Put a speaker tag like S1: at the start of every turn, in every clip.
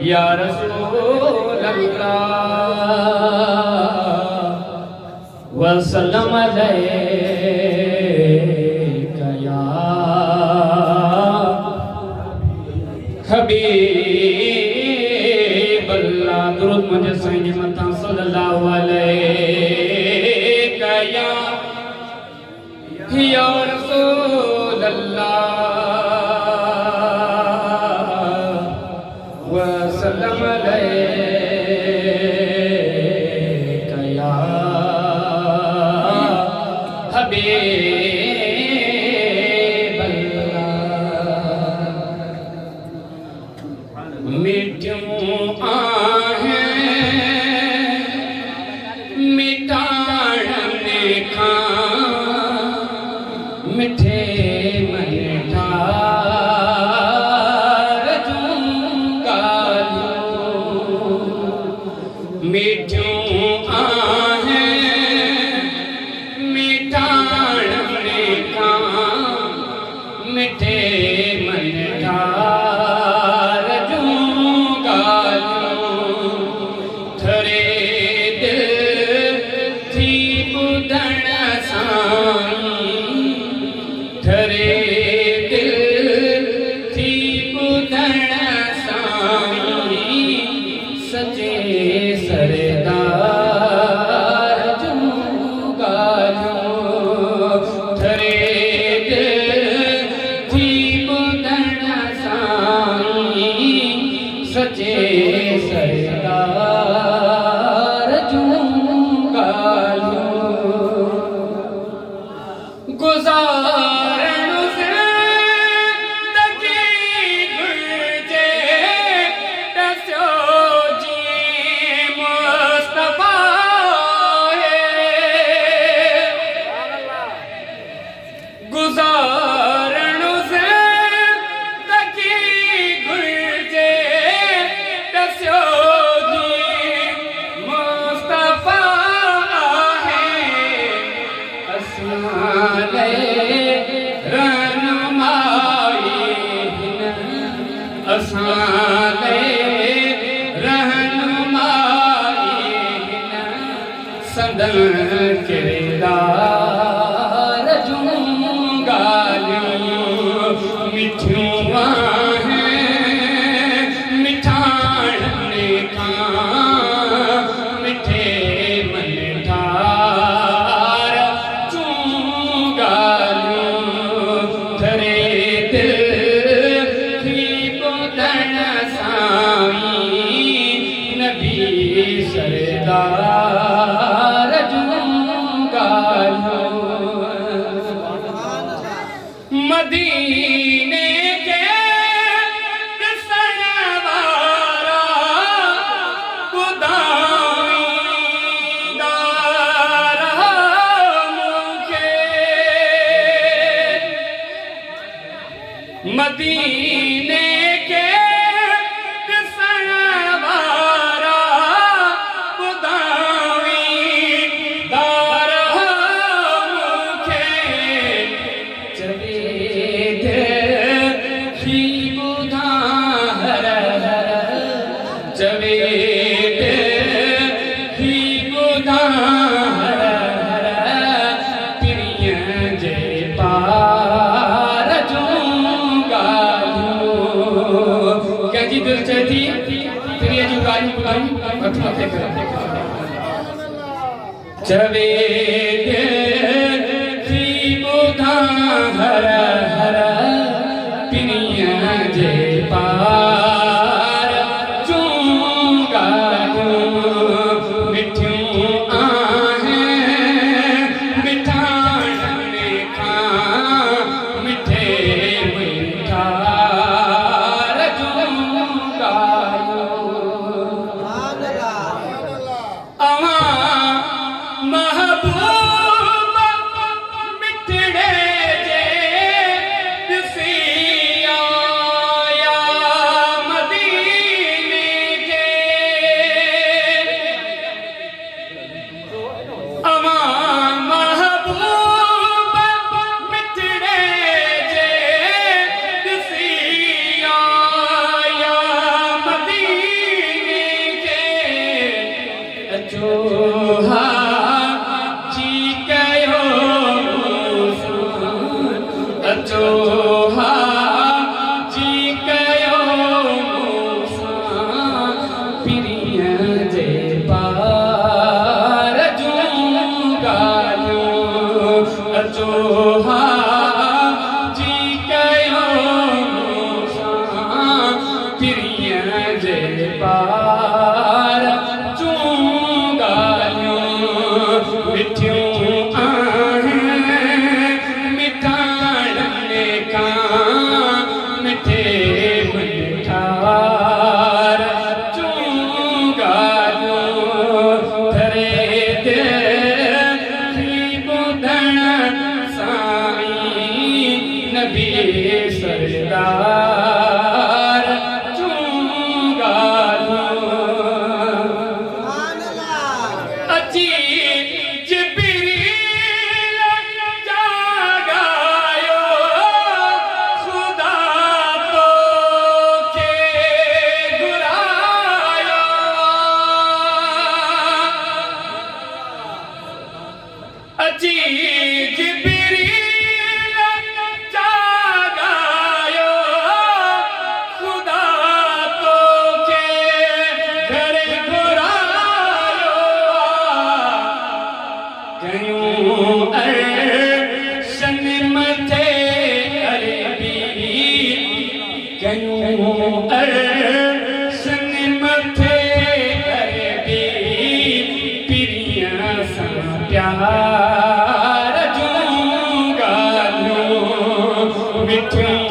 S1: या रसूल अल्लाह वसल्लम अलैका या हबीब अल्लाह। दुरूद मुझे सैयद मता सल्लल्लाहु अलैका या रसूल अल्लाह वसल्लम अलैका या हबीब अल्लाह। मिठियों आहें मिटाने का मिठे मन ठार दूंगा मिठियों आहें मिटाने का मिठे मन ठार दूंगा थरे दिल थी बुधन साईं थरे दिल थी बुधन साईं सचे सरदार जूंगा थरे दिल थी बुधन साईं सचे सरदार जूंगा गुजारण ज़िंदगी गुज़रे दस्यो जी मुस्तफ़ा गुजारण ज़िंदगी गुज़रे दस्यो जी मुस्तफ़ा असाले रहनुमाई सदन किरदार जूंगा मिठियों आहें मिठाने का मिठे मन ठार जूंगा थरे दिल नबी सरदार जूंगा मदीने के सनवारा खुदाईदार मुखे मदीने के जवेद ही बुधार प्रिय जे पार जूंगा क्या जी दिल थी प्रिय जी गाली बुधाई जवेद ही बुधार प्रिय जे पार मिठियों आहें मिठाने का मिठे मिठार जूंगा अवा महबूब मिठड़े जे घुरायो कयूं अर्शन मथे अरबी कयूं अर्शन मथे अरबी पिरिया सा प्यार जूं गालियों मिठियूं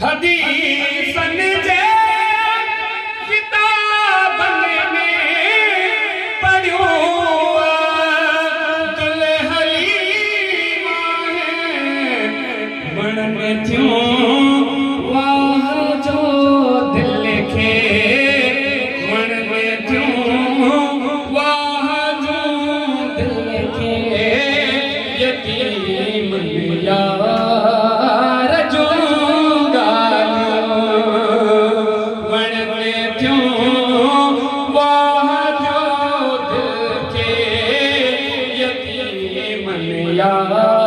S1: हदीसन जे किताबन में पढ़ियो अब्दुल हलीम वण में थियो वाह जो दिल खे वण में थियो वाह जो दिल खे यतीम यार जो या